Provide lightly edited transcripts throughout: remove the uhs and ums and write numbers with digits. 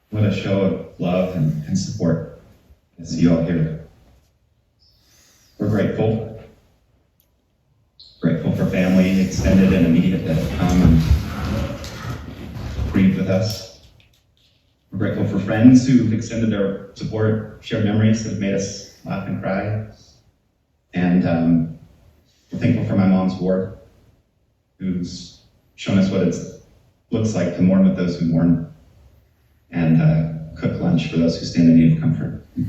What a show of love and support to see you all here. We're grateful for family, extended and immediate, that have come and grieved with us. We're grateful for friends who've extended their support, shared memories that have made us laugh and cry. And we're thankful for my mom's ward, who's shown us what it looks like to mourn with those who mourn, and cook lunch for those who stand in need of comfort. I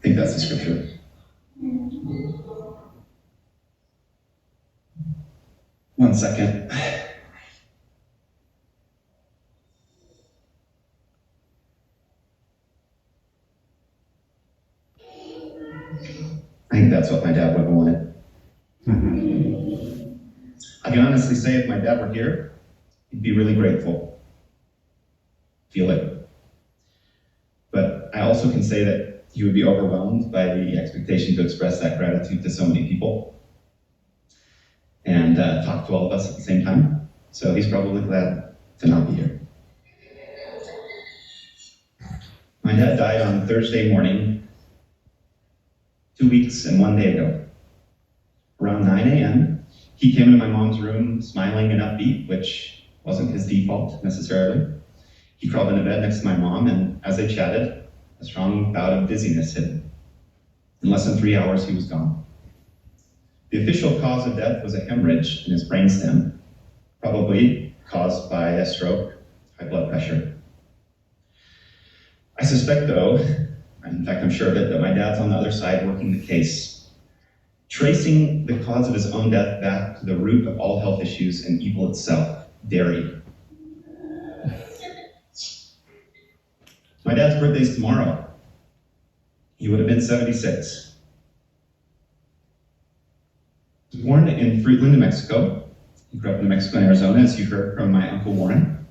think that's the scripture. One second. I think that's what my dad would have wanted. I can honestly say if my dad were here, he'd be really grateful. Feel it. But I also can say that he would be overwhelmed by the expectation to express that gratitude to so many people and talk to all of us at the same time. So he's probably glad to not be here. My dad died on Thursday morning, 2 weeks and 1 day ago. Around 9 a.m., he came into my mom's room smiling and upbeat, which wasn't his default necessarily. He crawled into bed next to my mom, and as they chatted, a strong bout of dizziness hit him. In less than 3 hours, he was gone. The official cause of death was a hemorrhage in his brainstem, probably caused by a stroke, high blood pressure. I suspect, though, in fact, I'm sure of it, that my dad's on the other side working the case, tracing the cause of his own death back to the root of all health issues and evil itself, dairy. My dad's birthday's tomorrow. He would have been 76. He was born in Fruitland, New Mexico. He grew up in New Mexico and Arizona, as you heard from my Uncle Warren.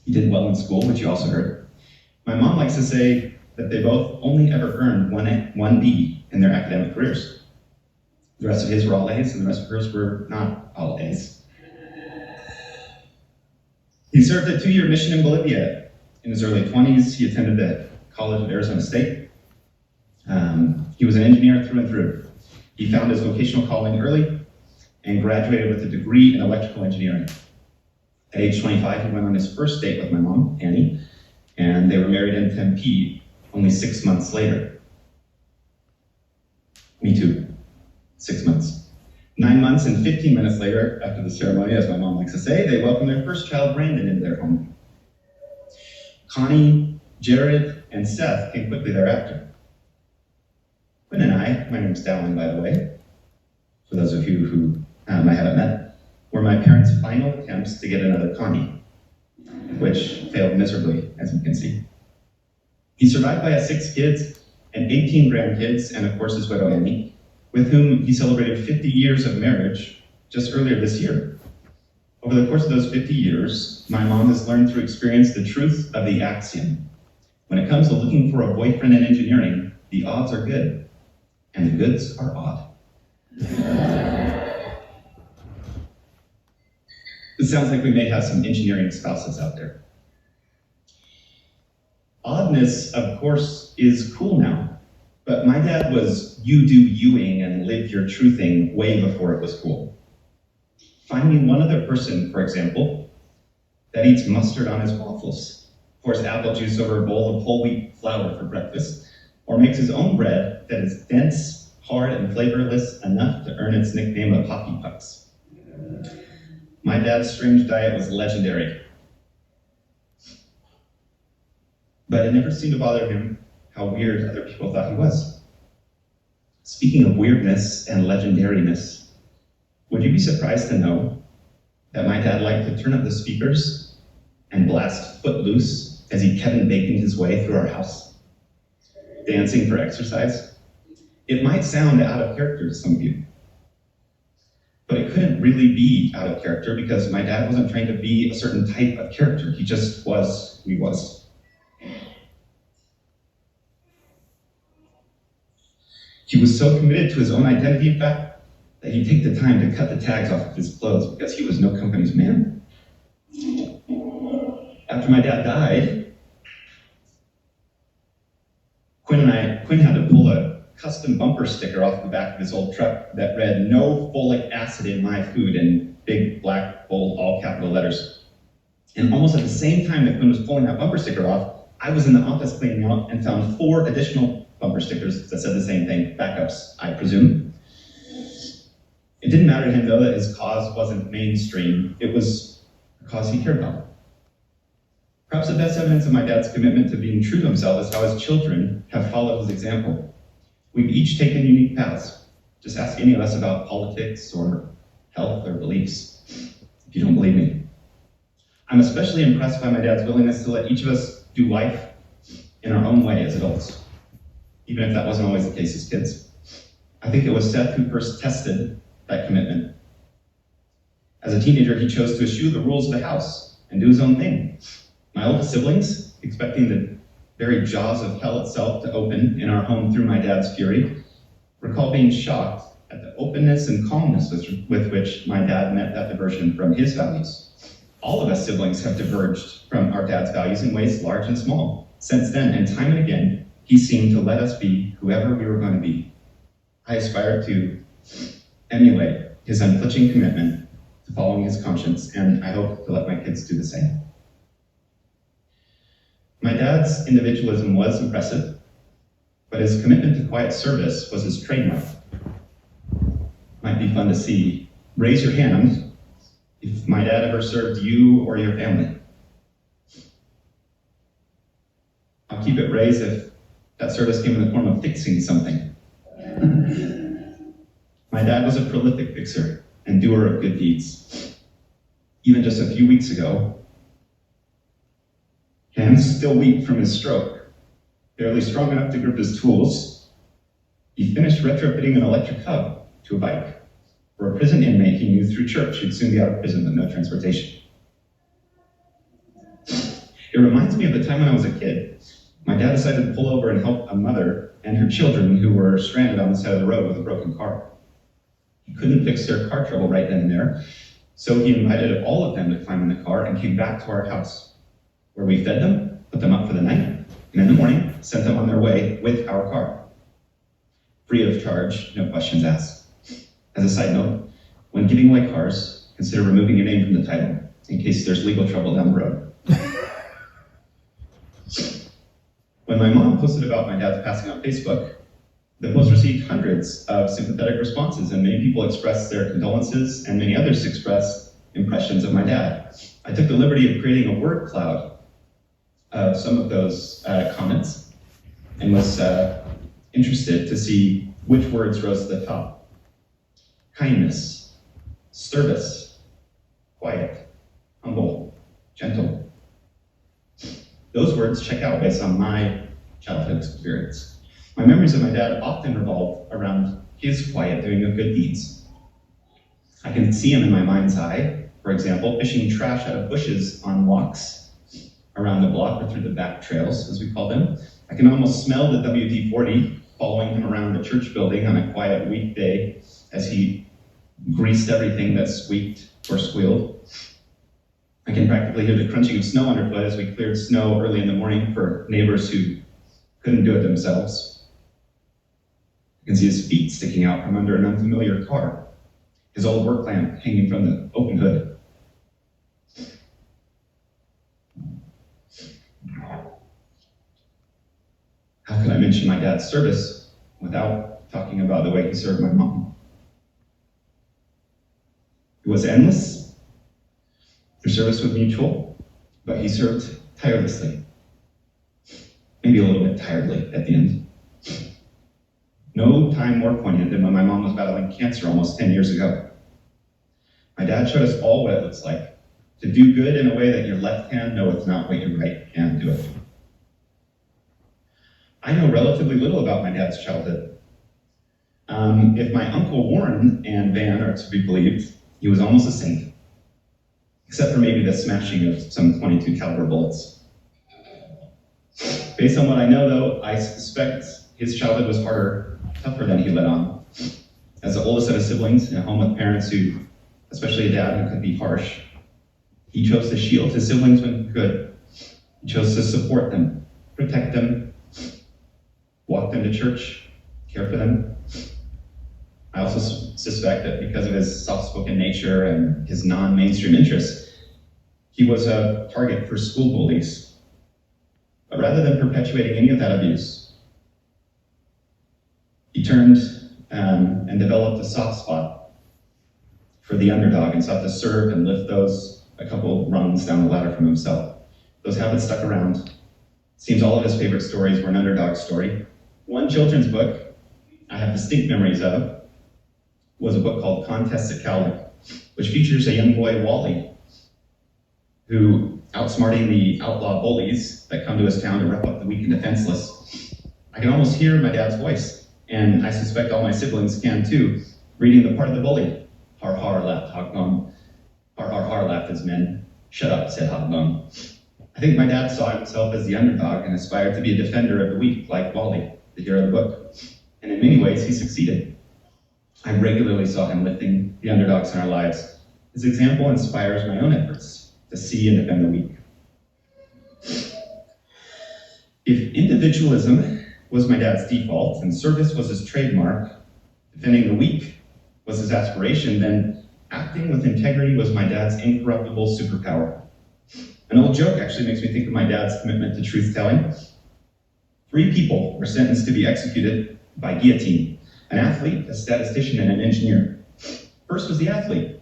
He did well in school, which you also heard. My mom likes to say that they both only ever earned one B in their academic careers. The rest of his were all A's, and the rest of hers were not all A's. He served a 2-year mission in Bolivia. In his early 20s, he attended the College of Arizona State. He was an engineer through and through. He found his vocational calling early and graduated with a degree in electrical engineering. At age 25, he went on his first date with my mom, Annie, and they were married in Tempe only 6 months later. Me too, 6 months. 9 months and 15 minutes later, after the ceremony, as my mom likes to say, they welcomed their first child, Brandon, into their home. Connie, Jared, and Seth came quickly thereafter. Quinn and I, my name's Dallin, by the way, for those of you who I haven't met, were my parents' final attempts to get another Connie, which failed miserably, as you can see. He's survived by 6 kids and 18 grandkids, and of course his widow Annie, with whom he celebrated 50 years of marriage just earlier this year. Over the course of those 50 years, my mom has learned through experience the truth of the axiom. When it comes to looking for a boyfriend in engineering, the odds are good, and the goods are odd. It sounds like we may have some engineering spouses out there. Oddness, of course, is cool now, but my dad was you do youing and live your truthing way before it was cool. Find me one other person, for example, that eats mustard on his waffles, pours apple juice over a bowl of whole wheat flour for breakfast, or makes his own bread that is dense, hard, and flavorless enough to earn its nickname of Poppy Pucks. My dad's strange diet was legendary. But it never seemed to bother him how weird other people thought he was. Speaking of weirdness and legendariness, would you be surprised to know that my dad liked to turn up the speakers and blast Footloose as he Kevin Baconed his way through our house, dancing for exercise? It might sound out of character to some of you, but it couldn't really be out of character because my dad wasn't trying to be a certain type of character. He just was who he was. He was so committed to his own identity, in fact, that he'd take the time to cut the tags off of his clothes because he was no company's man. After my dad died, Quinn had to pull a custom bumper sticker off the back of his old truck that read, "No folic acid in my food," in big, black, bold, all capital letters. And almost at the same time that Quinn was pulling that bumper sticker off, I was in the office cleaning out and found 4 additional bumper stickers that said the same thing, backups, I presume. It didn't matter to him, though, that his cause wasn't mainstream. It was a cause he cared about. Perhaps the best evidence of my dad's commitment to being true to himself is how his children have followed his example. We've each taken unique paths. Just ask any of us about politics or health or beliefs, if you don't believe me. I'm especially impressed by my dad's willingness to let each of us do life in our own way as adults, even if that wasn't always the case as kids. I think it was Seth who first tested that commitment. As a teenager, he chose to eschew the rules of the house and do his own thing. My oldest siblings, expecting the very jaws of hell itself to open in our home through my dad's fury, recall being shocked at the openness and calmness with which my dad met that diversion from his values. All of us siblings have diverged from our dad's values in ways large and small. Since then, and time and again, he seemed to let us be whoever we were going to be. I aspire to emulate his unflinching commitment to following his conscience, and I hope to let my kids do the same. My dad's individualism was impressive, but his commitment to quiet service was his trademark. Might be fun to see. Raise your hand if my dad ever served you or your family. I'll keep it raised if that service came in the form of fixing something. My dad was a prolific fixer and doer of good deeds. Even just a few weeks ago, hands still weak from his stroke, barely strong enough to grip his tools, he finished retrofitting an electric hub to a bike for a prison inmate he knew through church who'd soon be out of prison with no transportation. It reminds me of the time when I was a kid. My dad decided to pull over and help a mother and her children who were stranded on the side of the road with a broken car. He couldn't fix their car trouble right then and there, so he invited all of them to climb in the car and came back to our house, where we fed them, put them up for the night, and in the morning, sent them on their way with our car. Free of charge, no questions asked. As a side note, when giving away cars, consider removing your name from the title, in case there's legal trouble down the road. When my mom posted about my dad's passing on Facebook, the post received hundreds of sympathetic responses, and many people expressed their condolences, and many others expressed impressions of my dad. I took the liberty of creating a word cloud of some of those comments, and was interested to see which words rose to the top. Kindness, service, quiet, humble, gentle. Those words check out based on my childhood experience. My memories of my dad often revolve around his quiet doing of good deeds. I can see him in my mind's eye, for example, fishing trash out of bushes on walks around the block or through the back trails, as we call them. I can almost smell the WD-40 following him around the church building on a quiet weekday as he greased everything that squeaked or squealed. I can practically hear the crunching of snow underfoot as we cleared snow early in the morning for neighbors who couldn't do it themselves. I can see his feet sticking out from under an unfamiliar car, his old work lamp hanging from the open hood. How could I mention my dad's service without talking about the way he served my mom? It was endless. Their service was mutual, but he served tirelessly. Maybe a little bit tiredly at the end. No time more poignant than when my mom was battling cancer almost 10 years ago. My dad showed us all what it looks like to do good in a way that your left hand knoweth not what your right hand doeth. I know relatively little about my dad's childhood. If my Uncle Warren and Van are to be believed, he was almost a saint, except for maybe the smashing of some .22 caliber bullets. Based on what I know, though, I suspect his childhood was harder, tougher than he let on. As the oldest of his siblings in a home with parents who, especially a dad who could be harsh, he chose to shield his siblings when he could. He chose to support them, protect them, walk them to church, care for them. I also suspect that because of his soft-spoken nature and his non-mainstream interests, he was a target for school bullies. But rather than perpetuating any of that abuse, he turned and developed a soft spot for the underdog and sought to serve and lift those a couple rungs down the ladder from himself. Those habits stuck around. Seems all of his favorite stories were an underdog story. One children's book I have distinct memories of was a book called Contests at Cowley, which features a young boy, Wally, who, outsmarting the outlaw bullies that come to his town to rough up the weak and defenseless. I can almost hear my dad's voice, and I suspect all my siblings can too, reading the part of the bully. Har har, laughed Hogbum. Har har har, laughed his men. Shut up, said Hogbum. I think my dad saw himself as the underdog and aspired to be a defender of the weak, like Wally, the hero of the book. And in many ways, he succeeded. I regularly saw him lifting the underdogs in our lives. His example inspires my own efforts to see and defend the weak. If individualism was my dad's default and service was his trademark, defending the weak was his aspiration, then acting with integrity was my dad's incorruptible superpower. An old joke actually makes me think of my dad's commitment to truth-telling. 3 people were sentenced to be executed by guillotine: an athlete, a statistician, and an engineer. First was the athlete.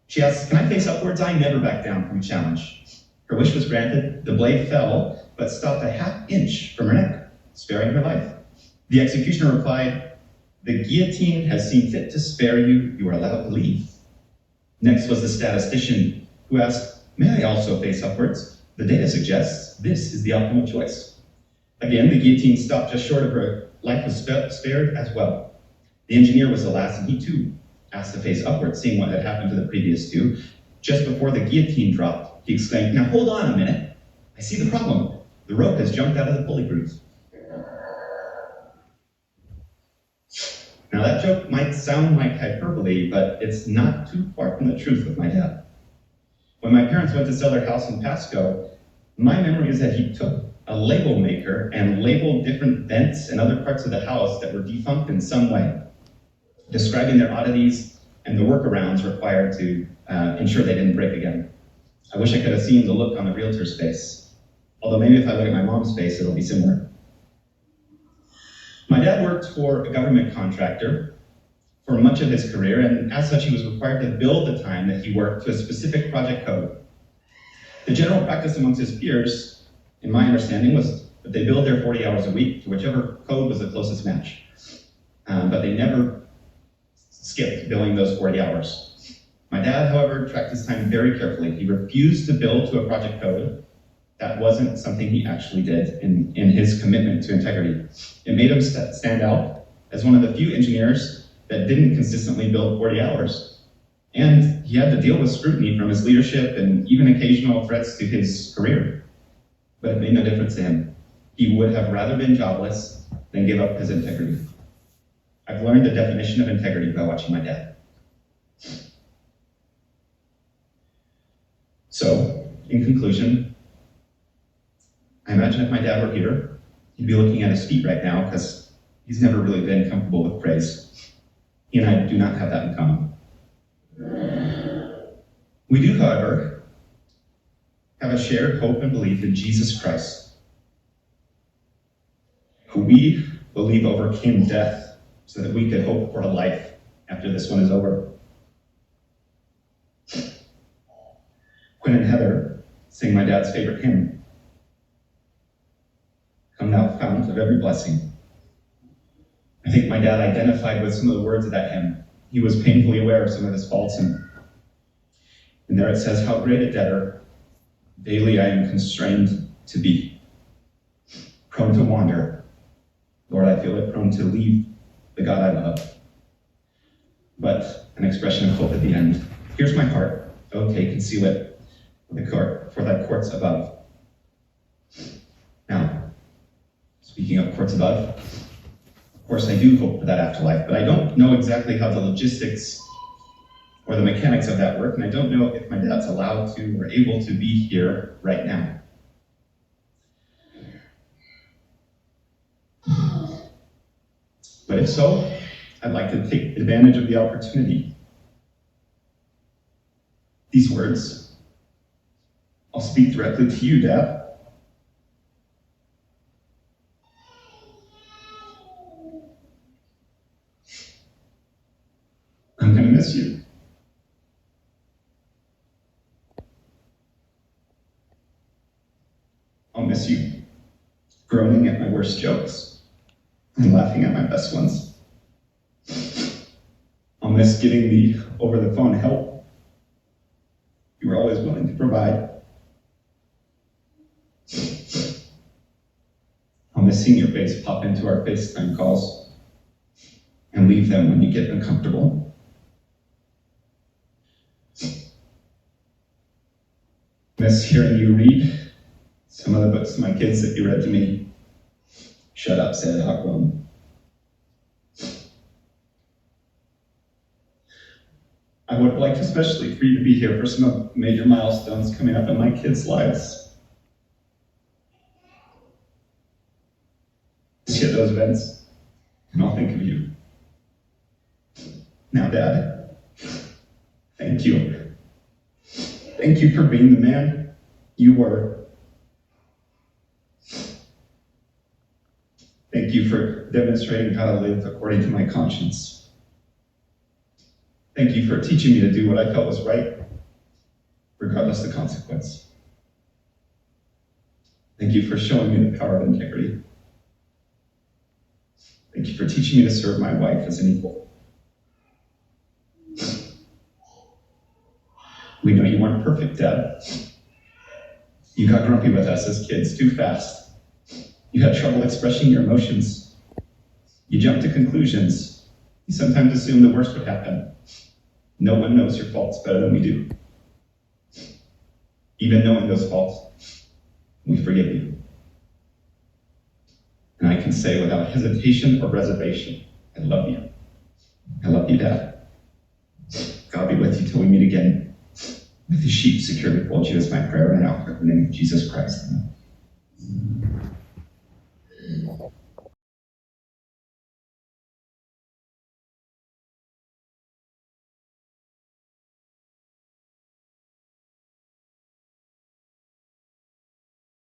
She asked, "Can I face upwards? I never back down from a challenge." Her wish was granted. The blade fell, but stopped a half inch from her neck, sparing her life. The executioner replied, "The guillotine has seen fit to spare you. You are allowed to leave." Next was the statistician, who asked, "May I also face upwards? The data suggests this is the optimal choice." Again, the guillotine stopped just short of her. Life was spared as well. The engineer was the last, and he too asked to face upwards, seeing what had happened to the previous 2. Just before the guillotine dropped, he exclaimed, "Now hold on a minute. I see the problem. The rope has jumped out of the pulley groove." Now that joke might sound like hyperbole, but it's not too far from the truth with my dad. When my parents went to sell their house in Pasco, my memory is that he took a label maker and labeled different vents and other parts of the house that were defunct in some way, describing their oddities and the workarounds required to ensure they didn't break again. I wish I could have seen the look on the realtor's face. Although maybe if I look at my mom's face, it'll be similar. My dad worked for a government contractor for much of his career, and as such, he was required to bill the time that he worked to a specific project code. The general practice amongst his peers, in my understanding, was that they billed their 40 hours a week to whichever code was the closest match. But they never skipped billing those 40 hours. My dad, however, tracked his time very carefully. He refused to bill to a project code. That wasn't something he actually did in his commitment to integrity. It made him stand out as one of the few engineers that didn't consistently bill 40 hours. And he had to deal with scrutiny from his leadership and even occasional threats to his career. But it made no difference to him. He would have rather been jobless than give up his integrity. I've learned the definition of integrity by watching my dad. So, in conclusion, I imagine if my dad were here, he'd be looking at his feet right now because he's never really been comfortable with praise. He and I do not have that in common. We do, however, have a shared hope and belief in Jesus Christ, who we believe overcame death so that we could hope for a life after this one is over. Quinn and Heather sing my dad's favorite hymn, "Come thou fount of every blessing." I think my dad identified with some of the words of that hymn. He was painfully aware of some of his faults, and there it says, "How great a debtor daily I am constrained to be. Prone to wander, Lord, I feel it, prone to leave the God I love." But an expression of hope at the end. "Here's my heart, O take and seal it for thy courts above." Now, speaking of courts above, of course I do hope for that afterlife, but I don't know exactly how the logistics or the mechanics of that work, and I don't know if my dad's allowed to or able to be here right now. But if so, I'd like to take advantage of the opportunity. These words, I'll speak directly to you, Dad. I'm going to miss you. I'll miss you groaning at my worst jokes and laughing at my best ones. I'll miss getting the over-the-phone help you were always willing to provide. I'll miss seeing your face pop into our FaceTime calls and leave them when you get uncomfortable. Miss hearing you read some of the books to my kids that you read to me. Shut up, said Aquam. I would have liked especially for you to be here for some of the major milestones coming up in my kids' lives. Just hit those events, and I'll think of you. Now, Dad, thank you. Thank you for being the man you were. Thank you for demonstrating how to live according to my conscience. Thank you for teaching me to do what I felt was right, regardless of the consequence. Thank you for showing me the power of integrity. Thank you for teaching me to serve my wife as an equal. We know you weren't perfect, Dad. You got grumpy with us as kids too fast. You had trouble expressing your emotions. You jumped to conclusions. You sometimes assumed the worst would happen. No one knows your faults better than we do. Even knowing those faults, we forgive you. And I can say without hesitation or reservation, I love you. I love you, Dad. God be with you till we meet again. With his sheep securely fold you is my prayer now, in the name of Jesus Christ. Amen.